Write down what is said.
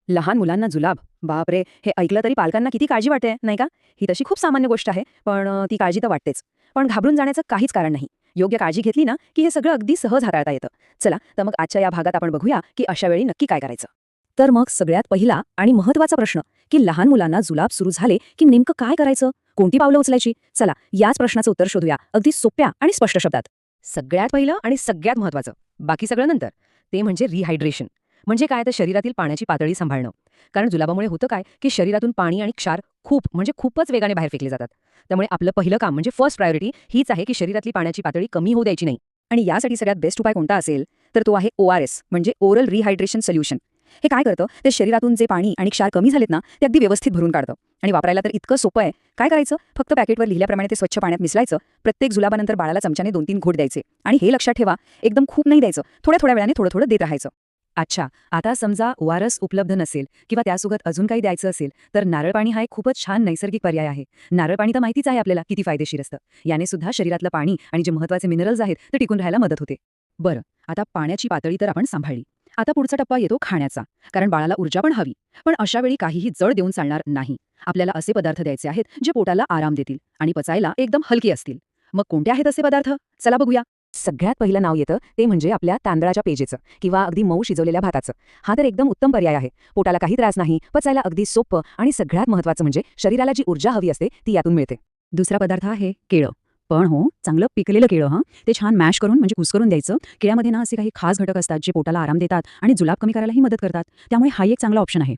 लहान मुलांना जुलाब. बापरे! हे ऐकलं तरी पालकांना किती काळजी वाटते, नाही का? ही तशी खूप सामान्य गोष्ट आहे, पण ती काळजी तर वाटतेच. पण घाबरून जाण्याचं काहीच कारण नाही. योग्य काळजी घेतली ना, की हे सगळं अगदी सहज हाताळता येतं. चला, तर मग आजच्या या भागात आपण बघूया, की अशा वेळी नक्की काय करायचं. तर मग सगळ्यात पहिला आणि महत्त्वाचा प्रश्न, की लहान मुलांना जुलाब सुरू झाले, की नेमकं काय करायचं? कोणती पावलं उचलायची? चला, याच प्रश्नाचं उत्तर शोधूया, अगदी सोप्या आणि स्पष्ट शब्दात. सगळ्यात पहिलं आणि सगळ्यात महत्त्वाचं, बाकी सगळं नंतर, ते म्हणजे रिहायड्रेशन. म्हणजे काय, तर शरीरातील पाण्याची पातळी सांभाळणं. कारण जुलाबामुळे होतं काय, की शरीरातून पाणी आणि क्षार म्हणजे खूपच वेगाने बाहेर फेकले जातात. त्यामुळे आपलं पहिलं काम म्हणजे फर्स्ट प्रायोरिटी हीच आहे, की शरीरातली पाण्याची पातळी कमी होऊ द्यायची नाही. आणि यासाठी सगळ्यात बेस्ट उपाय कोणता असेल, तर तो आहे ORS म्हणजे ओरल रिहायड्रेशन सोल्युशन. हे काय करतं, ते शरीरातून जे पाणी आणि क्षार कमी झालेत ना, ते अगदी व्यवस्थित भरून काढतं. आणि वापरायला तर इतकं सोपं आहे. काय करायचं, फक्त पॅकेटवर लिहिल्याप्रमाणे ते स्वच्छ पाण्यात मिसळायचं. प्रत्येक जुलाबानंतर बाळाला चमच्याने 2-3 घोट द्यायचे. आणि हे लक्षात ठेवा, एकदम खूप नाही द्यायचं, थोड्या थोड्या वेळाने थोडं थोडं देत राहायचं. अच्छा, आता समजा ORS उपलब्ध नसेल किंवा त्यासोबत अजून काही द्यायचं असेल, तर नारळ पाणी हा एक खूपच छान नैसर्गिक पर्याय आहे. नारळ पाणी तर माहितीच आहे आपल्याला किती फायदेशीर असतं. याने सुद्धा शरीरातलं पाणी आणि जे महत्त्वाचे मिनरल्स आहेत ते टिकून राहायला मदत होते. बरं, आता पाण्याची पातळी तर आपण सांभाळली. आता पुढचा टप्पा येतो खाण्याचा. कारण बाळाला ऊर्जा पण हवी. पण अशा वेळी काहीही जड देऊन चालणार नाही. आपल्याला असे पदार्थ द्यायचे आहेत जे पोटाला आराम देतील आणि पचायला एकदम हलके असतील. मग कोणते आहेत असे पदार्थ? चला बघूया. सगळ्यात पहिलं नाव येतं ते म्हणजे आपल्या तांदळाच्या पेजेचं किंवा अगदी मऊ शिजवलेल्या भाताचं. हा तर एकदम उत्तम पर्याय आहे. पोटाला काही त्रास नाही, पचायला अगदी सोपं आणि सगळ्यात महत्त्वाचं म्हणजे शरीराला जी ऊर्जा हवी असते ती यातून मिळते. दुसरा पदार्थ आहे केळं. पण हो, चांगलं पिकलेलं केळं हं. ते छान मॅश करून म्हणजे कुस्करून द्यायचं. केळ्यामध्ये ना असे काही खास घटक असतात जे पोटाला आराम देतात आणि जुलाब कमी करायलाही मदत करतात. त्यामुळे हा एक चांगला ऑप्शन आहे.